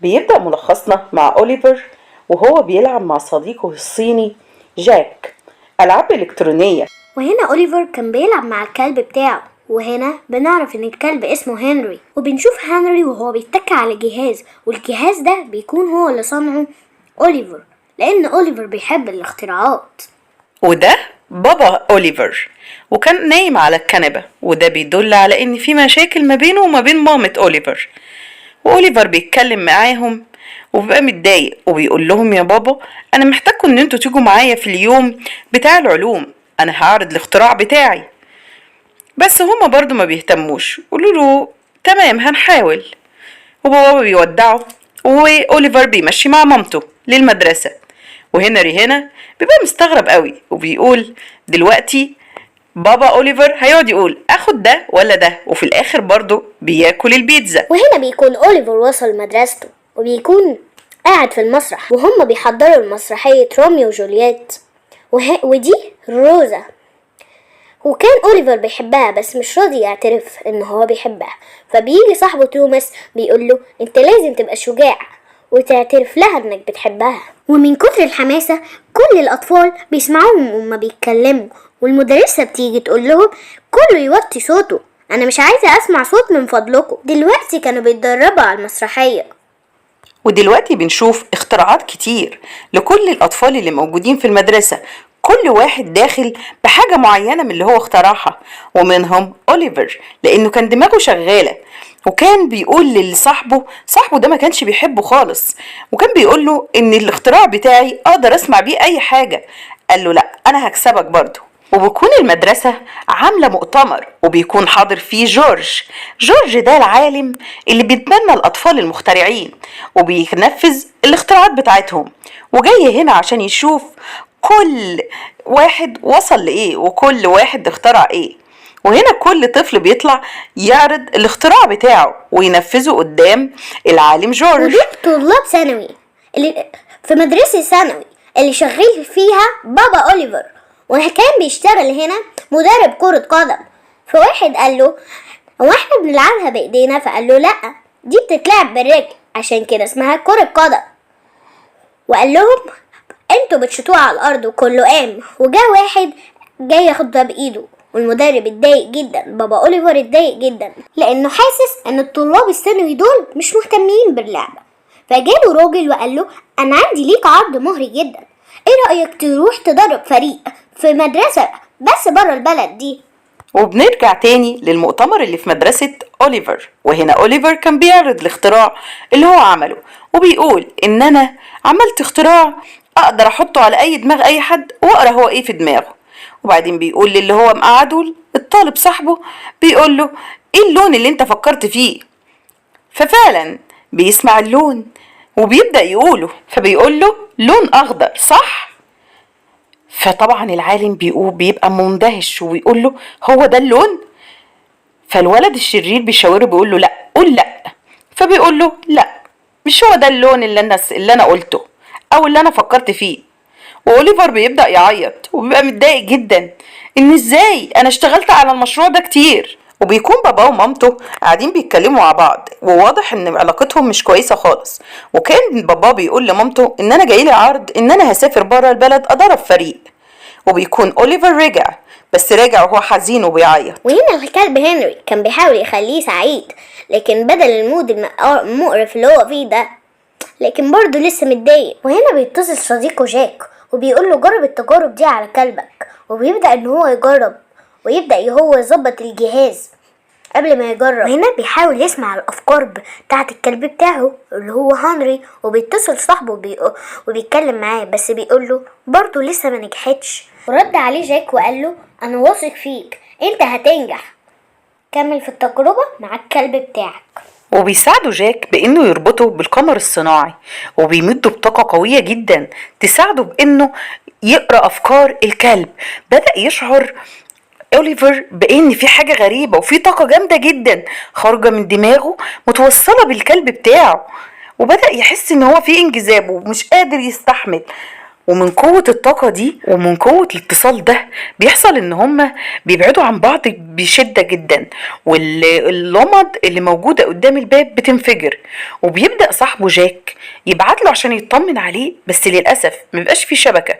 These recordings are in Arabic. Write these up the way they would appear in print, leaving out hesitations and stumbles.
بيبدأ ملخصنا مع أوليفر وهو بيلعب مع صديقه الصيني جاك ألعاب إلكترونية. وهنا أوليفر كان بيلعب مع الكلب بتاعه، وهنا بنعرف ان الكلب اسمه هنري، وبنشوف هنري وهو بيتكى على جهاز، والجهاز ده بيكون هو اللي صنعه أوليفر، لأن أوليفر بيحب الاختراعات. وده بابا أوليفر وكان نايم على الكنبة، وده بيدل على إن في مشاكل ما بينه وما بين مامة أوليفر. وأوليفر بيتكلم معاهم وبيبقى متضايق وبيقول لهم يا بابا أنا محتاجكم إن انتوا تيجوا معايا في اليوم بتاع العلوم، أنا هعرض الاختراع بتاعي. بس هما برضو ما بيهتموش، قولوا له تمام هنحاول. وبابا بيودعه وأوليفر بيمشي مع مامته للمدرسة. وهنري هنا بيبقى مستغرب قوي وبيقول دلوقتي بابا أوليفر هيقعد يقول اخد ده ولا ده، وفي الاخر برضو بياكل البيتزا. وهنا بيكون أوليفر وصل مدرسته وبيكون قاعد في المسرح، وهم بيحضروا المسرحية روميو وجولييت، ودي روزا. وكان أوليفر بيحبها بس مش راضي يعترف ان هو بيحبها، فبيجي صاحبه توماس بيقول له انت لازم تبقى شجاع وتعترف لها انك بتحبها. ومن كتر الحماسة كل الأطفال بيسمعوهم وهم بيتكلموا، والمدرسة بتيجي تقول لهم كله يوطي صوته، أنا مش عايزة أسمع صوت من فضلكم. دلوقتي كانوا بيتدربوا على المسرحية. ودلوقتي بنشوف اختراعات كتير لكل الأطفال اللي موجودين في المدرسة، كل واحد داخل بحاجة معينة من اللي هو اخترعها، ومنهم أوليفر لأنه كان دماغه شغالة، وكان بيقول لصاحبه، صاحبه ده ما كانش بيحبه خالص، وكان بيقول له إن الاختراع بتاعي أقدر أسمع بيه أي حاجة. قال له لأ أنا هكسبك برضه. وبكون المدرسة عاملة مؤتمر وبيكون حاضر فيه جورج ده العالم اللي بيتبنى الأطفال المخترعين وبينفذ الاختراعات بتاعتهم، وجاي هنا عشان يشوف كل واحد وصل لإيه وكل واحد اخترع إيه. وهنا كل طفل بيطلع يعرض الاختراع بتاعه وينفذه قدام العالم جورج. ودول طلاب ثانوي اللي في مدرسة ثانوي اللي شغال فيها بابا أوليفر، وكان بيشتغل هنا مدرب كرة قدم. فواحد قال له هو احنا بنلعبها بايدينا؟ فقال له لا، دي بتتلعب بالرجل عشان كده اسمها كرة قدم. وقال لهم انتوا بتشوطوها على الارض، وكله قام. وجا واحد جاي ياخدها بايده، والمدرب اتضايق جدا، بابا أوليفر اتضايق جدا لانه حاسس ان الطلاب الثانوي دول مش مهتمين باللعبة. فجاله راجل وقال له انا عندي ليك عرض مغري جدا، ايه رأيك تروح تدرب فريق في مدرسة بس برا البلد دي؟ وبنرجع تاني للمؤتمر اللي في مدرسة أوليفر، وهنا أوليفر كان بيعرض الاختراع اللي هو عمله وبيقول إن أنا عملت اختراع أقدر أحطه على أي دماغ أي حد وأقرأ هو إيه في دماغه. وبعدين بيقول للي هو مقعده الطالب صاحبه، بيقول له إيه اللون اللي أنت فكرت فيه؟ ففعلا بيسمع اللون وبيبدأ يقوله، فبيقول له لون أخضر صح؟ فطبعا العالم بيبقى مندهش وبيقول له هو ده اللون؟ فالولد الشرير بيشاوره بيقول له لا قول لا. فبيقول له لا مش هو ده اللون اللي انا قلته او اللي انا فكرت فيه. واوليفر بيبدأ يعيط وبيبقى متضايق جدا ان ازاي انا اشتغلت على المشروع ده كتير. وبيكون باباه ومامته قاعدين بيتكلموا مع بعض، وواضح ان علاقتهم مش كويسه خالص. وكان باباه بيقول لمامته ان انا جايلي عرض ان انا هسافر بره البلد ادرب فريق. وبيكون أوليفر رجع، بس راجع وهو حزين وبيعيط. وهنا الكلب هنري كان بيحاول يخليه سعيد، لكن بدل المود المقرف اللي هو فيه ده، لكن برضه لسه متضايق. وهنا بيتصل صديقه جاك وبيقول له جرب التجارب دي على كلبك، وبيبدأ ان هو يجرب ويبدأ هو يظبط الجهاز قبل ما يجرب. وهنا بيحاول يسمع الافكار بتاعه الكلب بتاعه اللي هو هنري، وبيتصل صاحبه وبيتكلم معاه، بس بيقول له برضه لسه ما نجحتش. ورد عليه جاك وقال له انا واثق فيك، انت هتنجح، كمل في التجربة مع الكلب بتاعك. وبيساعده جاك بانه يربطه بالقمر الصناعي، وبيمده بطاقة قوية جدا تساعده بانه يقرأ افكار الكلب. بدأ يشعر أوليفر بان في حاجة غريبة وفي طاقة جامدة جدا خارجة من دماغه متوصلة بالكلب بتاعه، وبدأ يحس ان هو في انجذاب ومش قادر يستحمل. ومن قوة الطاقة دي ومن قوة الاتصال ده بيحصل ان هما بيبعدوا عن بعض بشدة جدا، واللمض اللي موجودة قدام الباب بتنفجر، وبيبدأ صاحبه جاك يبعت له عشان يطمن عليه، بس للأسف مبيبقاش في شبكة.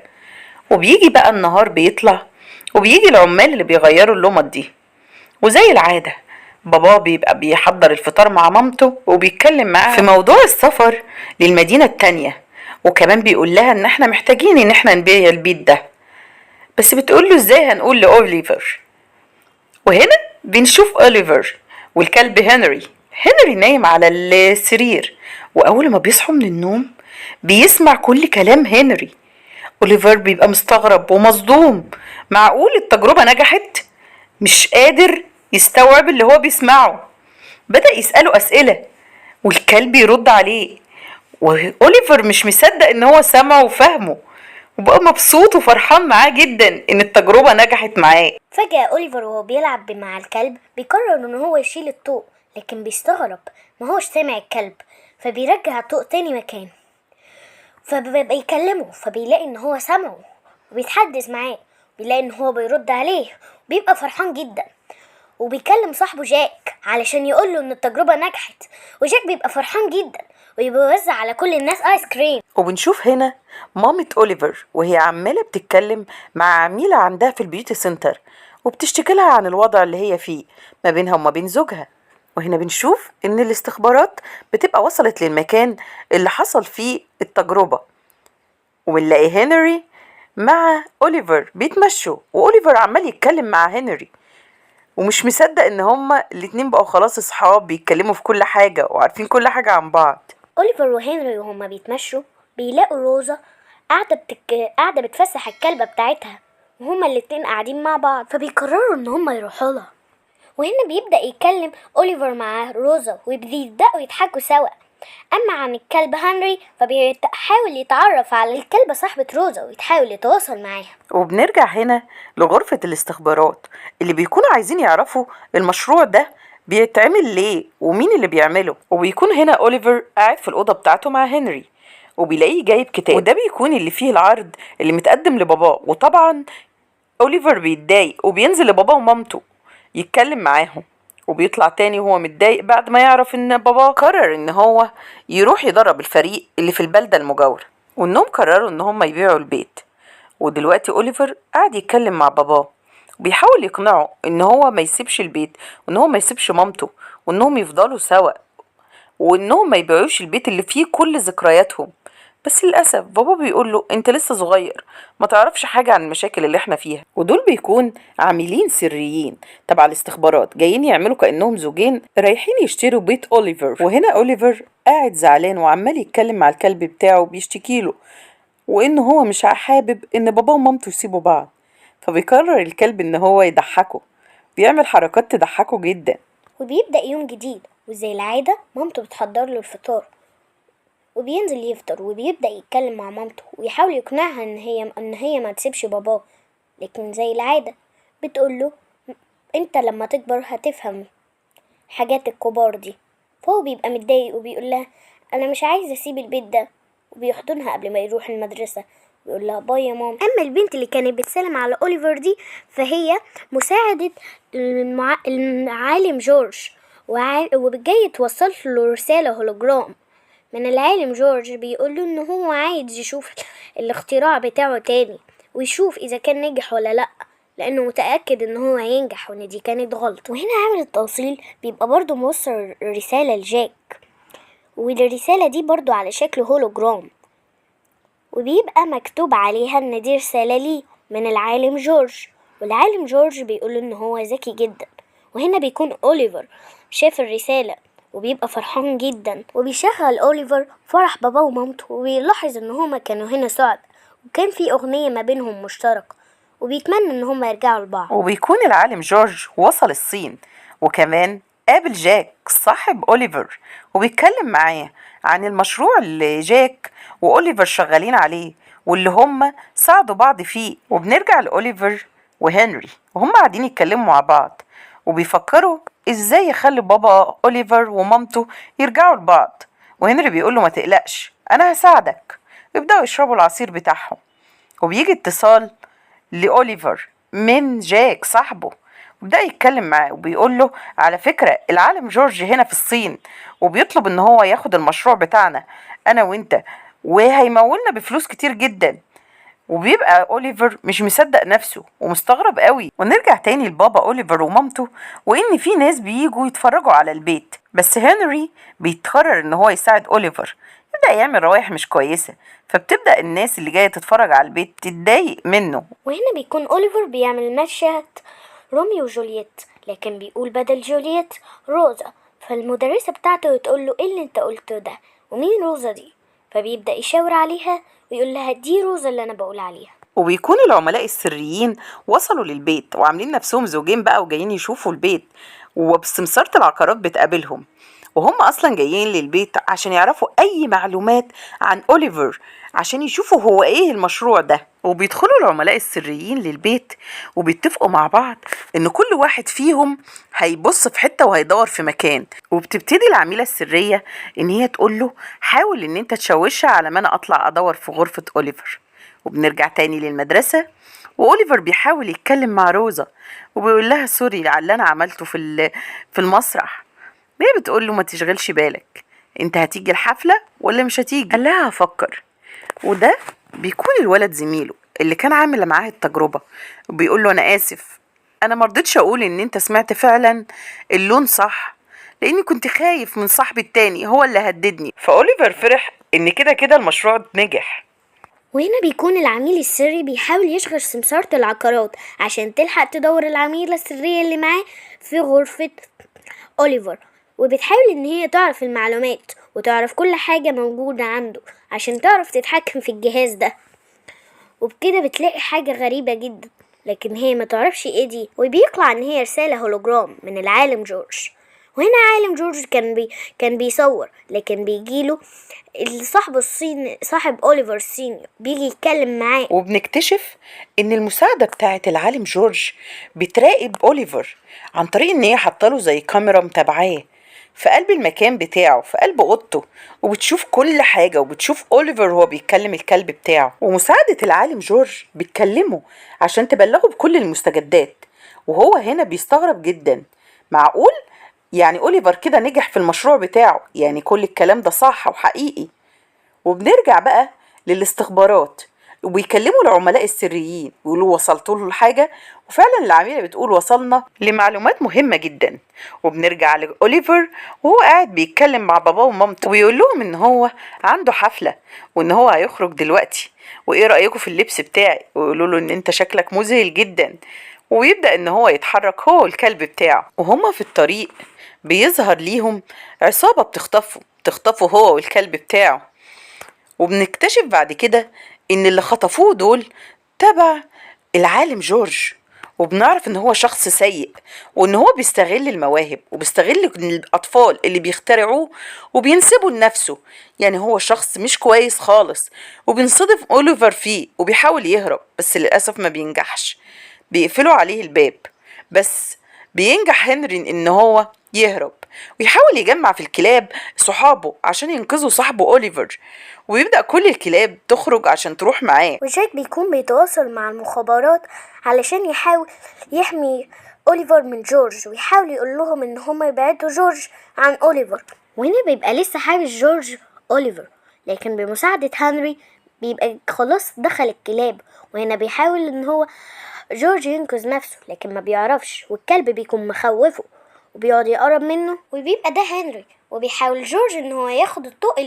وبيجي بقى النهار بيطلع، وبيجي العمال اللي بيغيروا اللمض دي، وزي العادة بابا بيبقى بيحضر الفطار مع مامته وبيتكلم معاها في موضوع السفر للمدينة التانية، وكمان بيقول لها ان احنا محتاجين ان احنا نبيع البيت ده، بس بتقول له ازاي هنقول لأوليفر. وهنا بنشوف أوليفر والكلب هنري نايم على السرير، وأول ما بيصحوا من النوم بيسمع كل كلام هنري. أوليفر بيبقى مستغرب ومصدوم، معقول التجربة نجحت؟ مش قادر يستوعب اللي هو بيسمعه. بدأ يسأله أسئلة والكلب يرد عليه، وأوليفر مش مصدق ان هو سمعه وفهمه، وبقى مبسوط وفرحان معاه جدا ان التجربة نجحت معاه. فجأة أوليفر وهو بيلعب مع الكلب بيقرر إن هو يشيل الطوق، لكن بيستغرب ما هوش سامع الكلب، فبيرجع الطوق تاني مكان، فبيكلمه فبيلاقي إن هو سامعه وبيتحدث معاه، بيلاقي إن هو بيرد عليه، بيبقى فرحان جدا، وبيكلم صاحبه جاك علشان يقوله إن التجربة نجحت، وجاك بيبقى فرحان جدا وبيوزع على كل الناس آيس كريم. وبنشوف هنا مامة أوليفر وهي عمالة بتتكلم مع عميلة عندها في البيوتي سنتر، وبتشتكي لها عن الوضع اللي هي فيه ما بينها وما بين زوجها. وهنا بنشوف ان الاستخبارات بتبقى وصلت للمكان اللي حصل فيه التجربة، وبنلاقي هنري مع أوليفر بيتمشوا، وأوليفر عمال يتكلم مع هنري ومش مصدق ان هما الاتنين بقوا خلاص اصحاب بيتكلموا في كل حاجة وعارفين كل حاجة عن بعض. أوليفر وهنري وهما بيتمشوا بيلاقوا روزا قاعدة بتفسح الكلبة بتاعتها، وهما الاتنين قاعدين مع بعض، فبيقرروا ان هما يروحوا لها. وهنا بيبدأ يتكلم أوليفر مع روزا وبيبدأوا يضحكوا سوا. أما عن الكلب هنري فبيحاول يتعرف على الكلبة صاحبة روزا ويحاول يتواصل معاها. وبنرجع هنا لغرفة الاستخبارات اللي بيكونوا عايزين يعرفوا المشروع ده بيتعمل ليه ومين اللي بيعمله. وبيكون هنا أوليفر قاعد في الأوضة بتاعته مع هنري، وبيلاقيه جايب كتاب، وده بيكون اللي فيه العرض اللي متقدم لباباه. وطبعا أوليفر بيتضايق وبينزل لباباه ومامته يتكلم معاهم، وبيطلع تاني وهو متضايق بعد ما يعرف ان باباه قرر ان هو يروح يدرب الفريق اللي في البلدة المجاورة، وانهم قرروا ان هم يبيعوا البيت. ودلوقتي أوليفر قاعد يتكلم مع باباه وبيحاول يقنعه ان هو ما يسيبش البيت، وان هو ما يسيبش مامته، وانهم يفضلوا سوا، وانهم ما يبيعوش البيت اللي فيه كل ذكرياتهم. بس للأسف بابا بيقول له انت لسه صغير ما تعرفش حاجة عن المشاكل اللي احنا فيها. ودول بيكون عاملين سريين تبع الاستخبارات جايين يعملوا كأنهم زوجين رايحين يشتروا بيت أوليفر. وهنا أوليفر قاعد زعلان وعمال يتكلم مع الكلب بتاعه وبيشتكيله، وانه هو مش حابب ان بابا ومامته يسيبوا بعض، فبيقرر الكلب ان هو يضحكه، بيعمل حركات تضحكه جدا. وبيبدأ يوم جديد، وزي العادة مامته بتحضر له الفطار، وبينزل يفطر وبيبدأ يتكلم مع مامته ويحاول يقنعها ان هي ما تسيبش باباه، لكن زي العادة بتقوله انت لما تكبر هتفهم حاجات الكبار دي. فهو بيبقى متضايق وبيقول لها انا مش عايز اسيب البيت ده، وبيحضنها قبل ما يروح المدرسة ويقول لها باي يا ماما. اما البنت اللي كانت بتسلم على أوليفر دي فهي مساعدة العالم جورج، وجاي توصل له رسالة هولوجرام من العالم جورج بيقول له ان هو عايز يشوف الاختراع بتاعه تاني ويشوف اذا كان نجح ولا لا، لانه متأكد ان هو هينجح وان دي كانت غلط. وهنا عامل التوصيل بيبقى برضو موصل رسالة لجاك، والرسالة دي برضو على شكل هولوجرام، وبيبقى مكتوب عليها ان دي رسالة ليه من العالم جورج، والعالم جورج بيقول ان هو ذكي جدا. وهنا بيكون أوليفر شاف الرسالة وبيبقى فرحان جدا، وبيشغل أوليفر فرح بابا ومامته، وبيلاحظ ان هما كانوا هنا سعد، وكان في أغنية ما بينهم مشتركة، وبيتمنى ان هما يرجعوا لبعض. وبيكون العالم جورج وصل الصين، وكمان قابل جاك صاحب أوليفر وبيتكلم معاه عن المشروع اللي جاك وأوليفر شغالين عليه واللي هم ساعدوا بعض فيه. وبنرجع لأوليفر وهنري وهم قاعدين يتكلموا مع بعض وبيفكروا ازاي يخلي بابا أوليفر ومامته يرجعوا لبعض. وهنري بيقول له ما تقلقش انا هساعدك. ويبدأوا يشربوا العصير بتاعهم، وبيجي اتصال لأوليفر من جاك صاحبه، وبدأ يتكلم معاه وبيقول له على فكرة العالم جورج هنا في الصين، وبيطلب ان هو ياخد المشروع بتاعنا انا وانت، وهيمولنا بفلوس كتير جدا. وبيبقى أوليفر مش مصدق نفسه ومستغرب قوي. ونرجع تاني لبابا أوليفر ومامته، وإن في ناس بييجوا يتفرجوا على البيت، بس هنري بيتقرر إن هو يساعد أوليفر، يبدأ يعمل روايح مش كويسة، فبتبدأ الناس اللي جاية تتفرج على البيت تتضايق منه. وهنا بيكون أوليفر بيعمل مشهد روميو وجولييت، لكن بيقول بدل جولييت روزا. فالمدرسة بتاعته تقول له ايه اللي انت قلته ده، ومين روزا دي؟ فبيبدأ يشاور عليها ويقول لها دي روزا اللي انا بقول عليها. وبيكون العملاء السريين وصلوا للبيت وعاملين نفسهم زوجين بقى وجايين يشوفوا البيت، وبسمسارة العقارات بتقابلهم، وهم اصلا جايين للبيت عشان يعرفوا اي معلومات عن أوليفر، عشان يشوفوا هو ايه المشروع ده. وبيدخلوا العملاء السريين للبيت وبيتفقوا مع بعض ان كل واحد فيهم هيبص في حتة وهيدور في مكان. وبتبتدي العميلة السرية ان هي تقول له حاول ان انت تشوشها على ما انا اطلع ادور في غرفة أوليفر. وبنرجع تاني للمدرسة، وأوليفر بيحاول يتكلم مع روزا وبيقول لها سوري على اللي انا عملته في المسرح. هي بتقول له ما تشغلش بالك، انت هتيجي الحفلة ولا مش هتيجي؟ قال لها هفكر. وده بيكون الولد زميله اللي كان عامل معاه التجربة، وبيقول له انا اسف، انا مرضتش اقول ان انت سمعت فعلا اللون صح، لاني كنت خايف من صاحبي التاني هو اللي هددني. فأوليفر فرح ان كده كده المشروع نجح. وهنا بيكون العميل السري بيحاول يشغل سمسارة العقارات عشان تلحق تدور العميلة السرية اللي معاه في غرفة أوليفر، وبتحاول ان هي تعرف المعلومات وتعرف كل حاجة موجودة عنده عشان تعرف تتحكم في الجهاز ده. وبكده بتلاقي حاجة غريبة جدا، لكن هي ما تعرفش ايه دي، وبيطلع ان هي رسالة هولوجرام من العالم جورج. وهنا عالم جورج كان بيصور، لكن بيجيله صاحب الصين، صاحب أوليفر الصيني، بيجي يتكلم معاه. وبنكتشف ان المساعدة بتاعة العالم جورج بتراقب أوليفر عن طريق ان هي حاطاله زي كاميرا متابعاه في قلب المكان بتاعه، في قلب اوضته، وبتشوف كل حاجة، وبتشوف أوليفر وهو بيتكلم الكلب بتاعه. ومساعدة العالم جورج بتكلمه عشان تبلغه بكل المستجدات، وهو هنا بيستغرب جدا. معقول يعني أوليفر كده نجح في المشروع بتاعه؟ يعني كل الكلام ده صح وحقيقي؟ وبنرجع بقى للاستخبارات، وبيكلموا العملاء السريين ويقولوا وصلتوا له الحاجة، وفعلا العميلة بتقول وصلنا لمعلومات مهمة جدا. وبنرجع لأوليفر وهو قاعد بيتكلم مع باباه ومامته، ويقول لهم ان هو عنده حفلة وان هو هيخرج دلوقتي، وايه رأيكم في اللبس بتاعي؟ ويقولوا له ان انت شكلك مذهل جدا. ويبدأ ان هو يتحرك هو والكلب بتاعه، وهما في الطريق بيظهر ليهم عصابة بتخطفه هو والكلب بتاعه. وبنكتشف بعد كده ان اللي خطفوه دول تبع العالم جورج، وبنعرف ان هو شخص سيء، وان هو بيستغل المواهب وبيستغل الاطفال اللي بيخترعوه وبينسبوا لنفسه. يعني هو شخص مش كويس خالص، وبينصدف أوليفر فيه وبيحاول يهرب، بس للأسف ما بينجحش، بيقفلوا عليه الباب. بس بينجح هنري ان هو يهرب ويحاول يجمع في الكلاب صحابه عشان ينقذوا صاحبه أوليفر، ويبدأ كل الكلاب تخرج عشان تروح معاه. وجاك بيكون بيتواصل مع المخابرات علشان يحاول يحمي أوليفر من جورج، ويحاول يقول لهم ان هما يبعدوا جورج عن أوليفر. وهنا بيبقى لسه حابس جورج أوليفر، لكن بمساعدة هنري بيبقى خلاص دخل الكلاب. وهنا بيحاول ان هو جورج ينقذ نفسه، لكن ما بيعرفش، والكلب بيكون مخوفه وبيقعد يقرب منه، وبيبقى ده هنري، وبيحاول جورج ان هو ياخد الطوق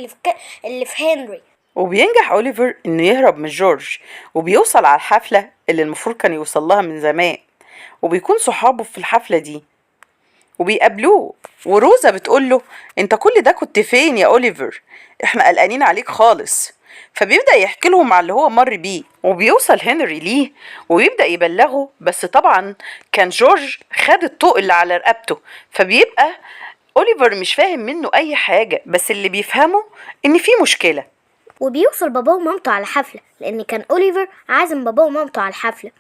اللي في هنري. وبينجح أوليفر إنه يهرب من جورج، وبيوصل على الحفلة اللي المفروض كان يوصل لها من زمان، وبيكون صحابه في الحفلة دي وبيقابلوه. وروزا بتقوله انت كل ده كنت فين يا أوليفر؟ احنا قلقانين عليك خالص. فبيبدأ يحكي لهم على اللي هو مر بيه، وبيوصل هنري ليه ويبدأ يبلغه، بس طبعا كان جورج خد الطوق اللي على رقبته، فبيبقى أوليفر مش فاهم منه أي حاجة، بس اللي بيفهمه إن في مشكلة. وبيوصل باباه ومامته على الحفلة، لأن كان أوليفر عازم باباه ومامته على الحفلة،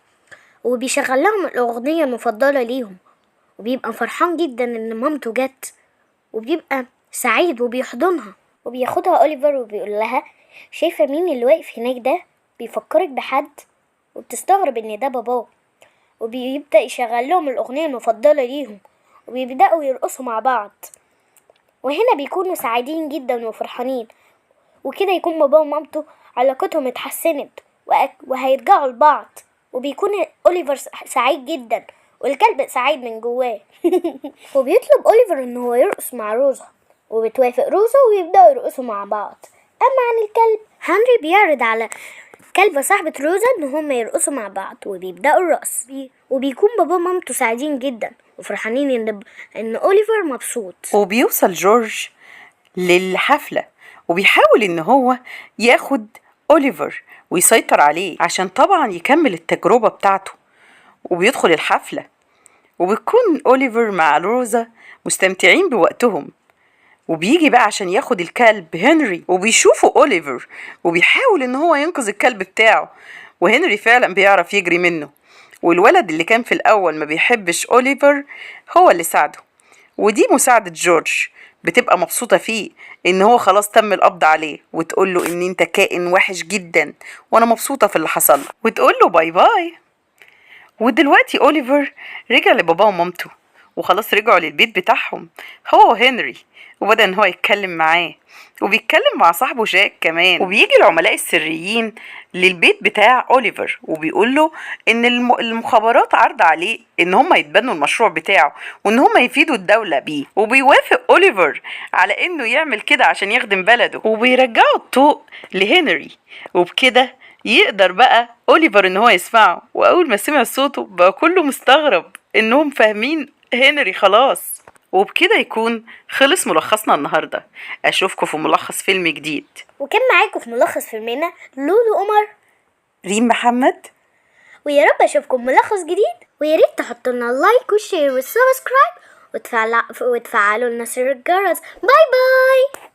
وبيشغل لهم الأغنية المفضلة ليهم، وبيبقى فرحان جدا إن مامته جت، وبيبقى سعيد وبيحضنها، وبياخدها أوليفر وبيقول لها شايفة مين اللي واقف هناك ده؟ بيفكرك بحد وبتستغرب ان ده باباه، وبيبدأ يشغل لهم الأغنية المفضلة ليهم وبيبدأوا يرقصوا مع بعض، وهنا بيكونوا سعيدين جدا وفرحانين، وكده يكون بابا ومامته علاقتهم اتحسنت وهيرجعوا لبعض، وبيكون أوليفر سعيد جدا والكلب سعيد من جواه. وبيطلب أوليفر إن هو يرقص مع روزا، وبتوافق روزا ويبدأوا يرقصوا مع بعض. أما عن الكلب، هنري بيعرض على كلبة صاحبة روزا إن هما يرقصوا مع بعض وبيبدأوا الرقص، وبيكون بابا ومامته سعيدين جدا وفرحانين إن أوليفر مبسوط. وبيوصل جورج للحفلة وبيحاول ان هو ياخد أوليفر ويسيطر عليه عشان طبعا يكمل التجربة بتاعته، وبيدخل الحفلة وبيكون أوليفر مع روزا مستمتعين بوقتهم، وبيجي بقى عشان ياخد الكلب هنري، وبيشوفوا أوليفر وبيحاول ان هو ينقذ الكلب بتاعه، وهنري فعلا بيعرف يجري منه، والولد اللي كان في الأول ما بيحبش أوليفر هو اللي ساعده، ودي مساعدة جورج بتبقى مبسوطة فيه ان هو خلاص تم القبض عليه، وتقول له ان انت كائن وحش جدا وانا مبسوطة في اللي حصل، وتقول له باي باي. ودلوقتي أوليفر رجع لباباه ومامته وخلاص رجعوا للبيت بتاعهم هو وهنري، وبدأ ان هو يتكلم معاه وبيتكلم مع صاحبه جاك كمان، وبيجي العملاء السريين للبيت بتاع أوليفر وبيقول له ان المخابرات عرض عليه ان هم يتبنوا المشروع بتاعه وان هم يفيدوا الدولة بيه، وبيوافق أوليفر على انه يعمل كده عشان يخدم بلده، وبيرجعوا الضوء لهنري، وبكده يقدر بقى أوليفر ان هو يسمعه، واول ما سمع صوته بقى كله مستغرب انهم فاهمين هنري خلاص. وبكده يكون خلص ملخصنا النهاردة، اشوفكم في ملخص فيلم جديد. وكان معاكم في ملخص فيلمنا لولو قمر، ريم محمد، ويا رب اشوفكم ملخص جديد، ويا ريت تحطوا لنا لايك وشير وسبسكرايب وتفعلوا لنا زر الجرس. باي باي.